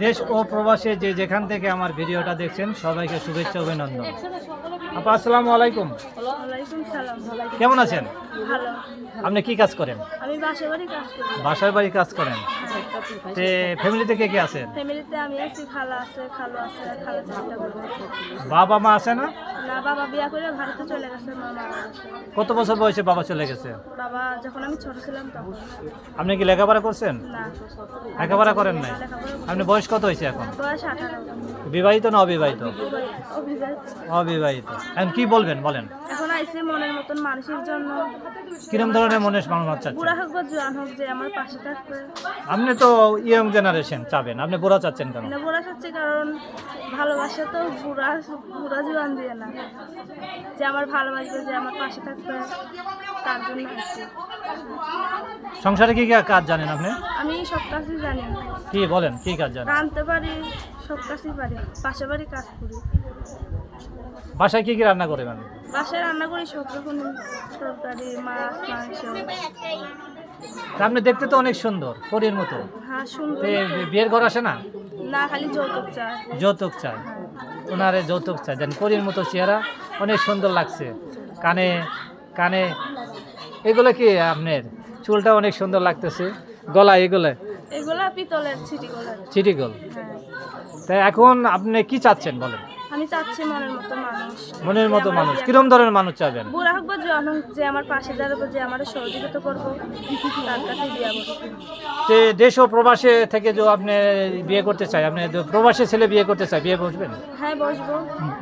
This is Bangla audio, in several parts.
দেশ ও প্রবাসে যে যেখান থেকে আমার ভিডিওটা দেখছেন সবাইকে শুভেচ্ছা অভিনন্দন। আপা আসসালামু আলাইকুম। ওয়ালাইকুম সালাম। কেমন আছেন? ভালো। আপনি কি কাজ করেন? আমি বাসায় বাড়ি কাজ করি। বাসার বাড়ি কাজ করেন। তে ফ্যামিলিতে কে কে আছেন? ফ্যামিলিতে আমি আছি, খালা আছে, খালু আছে, খালা চিন্তা করবে। বাবা মা আছে না? না, বাবা বিয়া করে ভারতে চলে গেছে, মা মারা গেছে। কত বছর বয়সে বাবা চলে গেছে? বাবা যখন আমি ছোট ছিলাম তখন। আপনি কি লেখাপড়া করছেন? না, লেখাপড়া করেন নাই? লেখাপড়া আপনি বয়স কত হয়েছে এখন? বয়স 18। বিবাহিত না অবিবাহিত? অভিযোগ অবিবাহিত। এখন কি বলবেন বলেন? এখন আইছে মনের মতন মানুষের জন্য। কিরম ধরনের মনের মানুষ চাচ্ছেন? বুড়া হোক বা জোয়ান হোক, যে আমার পাশে থাকবে। আপনি তো ইয়ং জেনারেশন চাবেন, আপনি বুড়া চাচ্ছেন কেন? না, বুড়া হচ্ছে কারণ ভালোবাসা তো বুড়া বুড়া জোয়ান দিয়ে না, যে আমার ভালোবাসবে, যে আমার পাশে থাকবে, তার জন্য আইছি। সংসারে কি কি কাজ জানেন আপনি? আমি সব কাজই জানি। কি বলেন, কি কাজ জানেন? রাঁধতে পারি, সব কাজই পারি, পাশে বাড়ি কাজ করি। বাসায় কি কি রান্না করবেন? বাসায় রান্না করি সব রকম তরকারি, মাছ, মাংস। তা আপনি দেখতে তো অনেক সুন্দর, পরীর মতো। হ্যাঁ, শুনতে বিয়ের ঘর আসে না? না, খালি যৌতুক চায়। যৌতুক চায়, ওনারে যৌতুক চায়। দেন পরীর মতো চেহারা, অনেক সুন্দর লাগছে। কানে কানে এগুলো কি আপনার? চুলটা অনেক সুন্দর লাগতেছে। গলা এগুলো এগুলা পিতলের ছিটিগুলো। চিটিগোল। হ্যাঁ, তাই এখন আপনি কি চাচ্ছেন বলেন? আমি চাচ্ছি মনের মতো মানুষ। মনের মতো যে আমার মানুষ বিয়ে- কিরম ধরনের মানুষ চাবেন? বুড়া হোক বা জোয়ান হোক, যে আমার পাশে দাঁড়াবো, যে আমার সহযোগিতা করবো, তার কাছে বিয়া করবো। যে দেশ ও প্রবাসে থেকে যে আপনি বিয়ে করতে চাই, আপনি প্রবাসী ছেলে বিয়ে করতে চাই, বিয়ে বসবেন? হ্যাঁ, বসবো।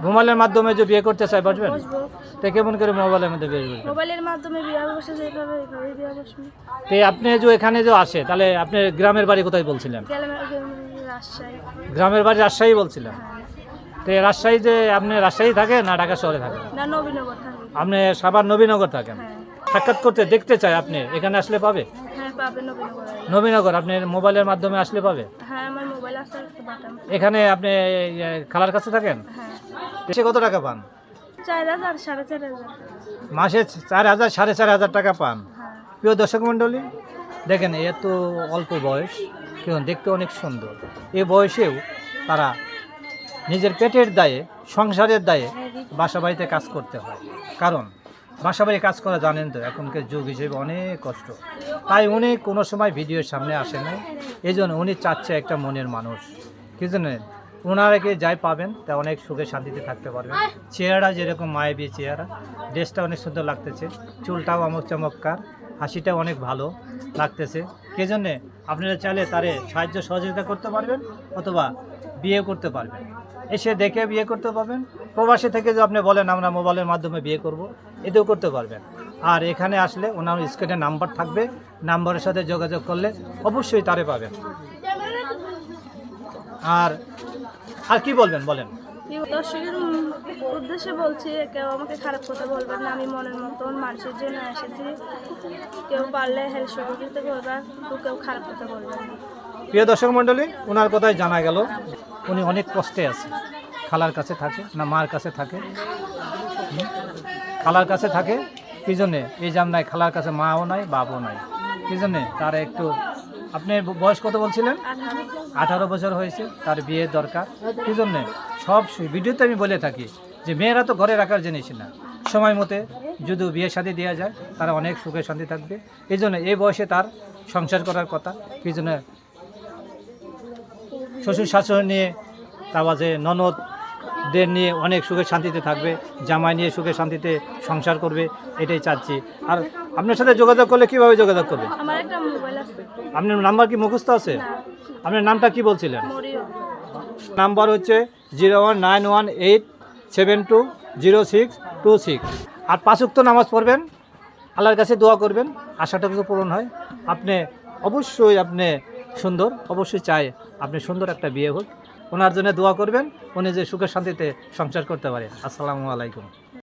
মোবাইলের মাধ্যমে যে বিয়ে করতে চাই, বসবেন? বসবো। তো কেমন করে মোবাইলের মধ্যে বিয়ে বসবেন? মোবাইলের মাধ্যমে বিয়া বসে যেভাবে এইভাবেই বিয়া বসবো। তো আপনি যে এখানে যে আসে, তাহলে আপনি গ্রামের বাড়ি কোথায় বলছিলেন? গেলাম রাজশাহী। গ্রামের বাড়ি রাজশাহী বলছিলেন। হ্যাঁ। তো রাজশাহী যে আপনি রাজশাহী থাকেন না ঢাকা শহরে থাকেন? না, নবীনগর থাকি। আপনি সাভার নবীনগর থাকেন। হ্যাঁ, সাক্ষাৎ করতে দেখতে চাই, আপনি এখানে আসলে পাবে? হ্যাঁ, পাবে নবীনগর। নবীনগর আপনার মোবাইলের মাধ্যমে আসলে পাবে? হ্যাঁ, আমার মোবাইল আছে, একটা বাটন। এখানে আপনি খালার কাছে থাকেন? হ্যাঁ, দেশে কত টাকা পান? 4000, 4500। মাসে 4000, 4500 টাকা পান। হ্যাঁ, প্রিয় দর্শক মণ্ডলী, দেখেন এত অল্প বয়স, কিন্তু দেখতে অনেক সুন্দর। এই বয়সেও তারা নিজের পেটের দায়ে, সংসারের দায়ে বাসা বাড়িতে কাজ করতে হয়। কারণ বাসা বাড়ি কাজ করা জানেন তো এখনকার যুগ হিসেবে অনেক কষ্ট। তাই উনি কোনো সময় ভিডিওর সামনে আসে নাই। এই জন্য উনি চাচ্ছে একটা মনের মানুষ। কি জানেন, ওনারাকে যাই পাবেন তা অনেক সুখে শান্তিতে থাকতে পারবেন। চেহারা যেরকম মায়াবী চেহারা, ড্রেসটা অনেক সুন্দর লাগতেছে, চুলটাও আমক চমৎকার, হাসিটাও অনেক ভালো লাগতেছে। কে জন্যে আপনারা চাইলে তারে সাহায্য সহযোগিতা করতে পারবেন, অথবা বিয়ে করতে পারবেন। এসে দেখে বিয়ে করতে পারবেন। প্রবাসী থেকে যে আপনি বলেন আমরা মোবাইলের মাধ্যমে বিয়ে করব, এতেও করতে পারবেন। আর এখানে আসলে ওনার স্ক্রিনে নাম্বার থাকবে, নাম্বারের সাথে যোগাযোগ করলে অবশ্যই তারে পাবেন। আর আর কি বলবেন বলেন? দর্শকের উদ্দেশ্যে বলছি, কেউ আমাকে খারাপ কথা বলবেন না। আমি মনের মতন মানুষের জন্য এসেছি। কেউ পারলে হেল্প সহযোগিতা করবে, তো কেউ খারাপ কথা বলবেন না। প্রিয় দর্শক মণ্ডলী, ওনার কথাই জানা গেল উনি অনেক কষ্টে আছে। খালার কাছে থাকে না মার কাছে থাকে? খালার কাছে থাকে। কি জন্যে এই জান নাই, খালার কাছে মাও নাই, বাপও নাই। কি জন্যে তার একটু, আপনি বয়স কত বলছিলেন? 18 বছর হয়েছে, তার বিয়ের দরকার। কি জন্যে সব ভিডিওতে আমি বলে থাকি যে মেয়েরা তো ঘরে রাখার জিনিস না, সময় মতে যদি বিয়ে শাদী দেওয়া যায় তারা অনেক সুখে শান্তি থাকবে। এই জন্য এই বয়সে তার সংসার করার কথা। কি জন্য শ্বশুর শাশুড়ি নিয়ে, তারপর যে ননদদের নিয়ে অনেক সুখে শান্তিতে থাকবে, জামাই নিয়ে সুখে শান্তিতে সংসার করবে, এটাই চাচ্ছি। আর আপনার সাথে যোগাযোগ করলে কিভাবে যোগাযোগ করবে? আমার একটা মোবাইল আছে। আপনার নাম্বার কি মুখস্থ আছে? না, আপনার নামটা কি বলছিলেন? মরিও। নাম্বার হচ্ছে 01918720626। আর 5 ওয়াক্ত নামাজ পড়বেন, আল্লাহর কাছে দোয়া করবেন, আশাটা কিছু পূরণ হয়। আপনি অবশ্যই আপনি সুন্দর, অবশ্যই চাই আপনি সুন্দর একটা বিয়ে হোক। ওনার জন্য দোয়া করবেন, উনি যে সুখে শান্তিতে সংসার করতে পারে। আসসালামু আলাইকুম।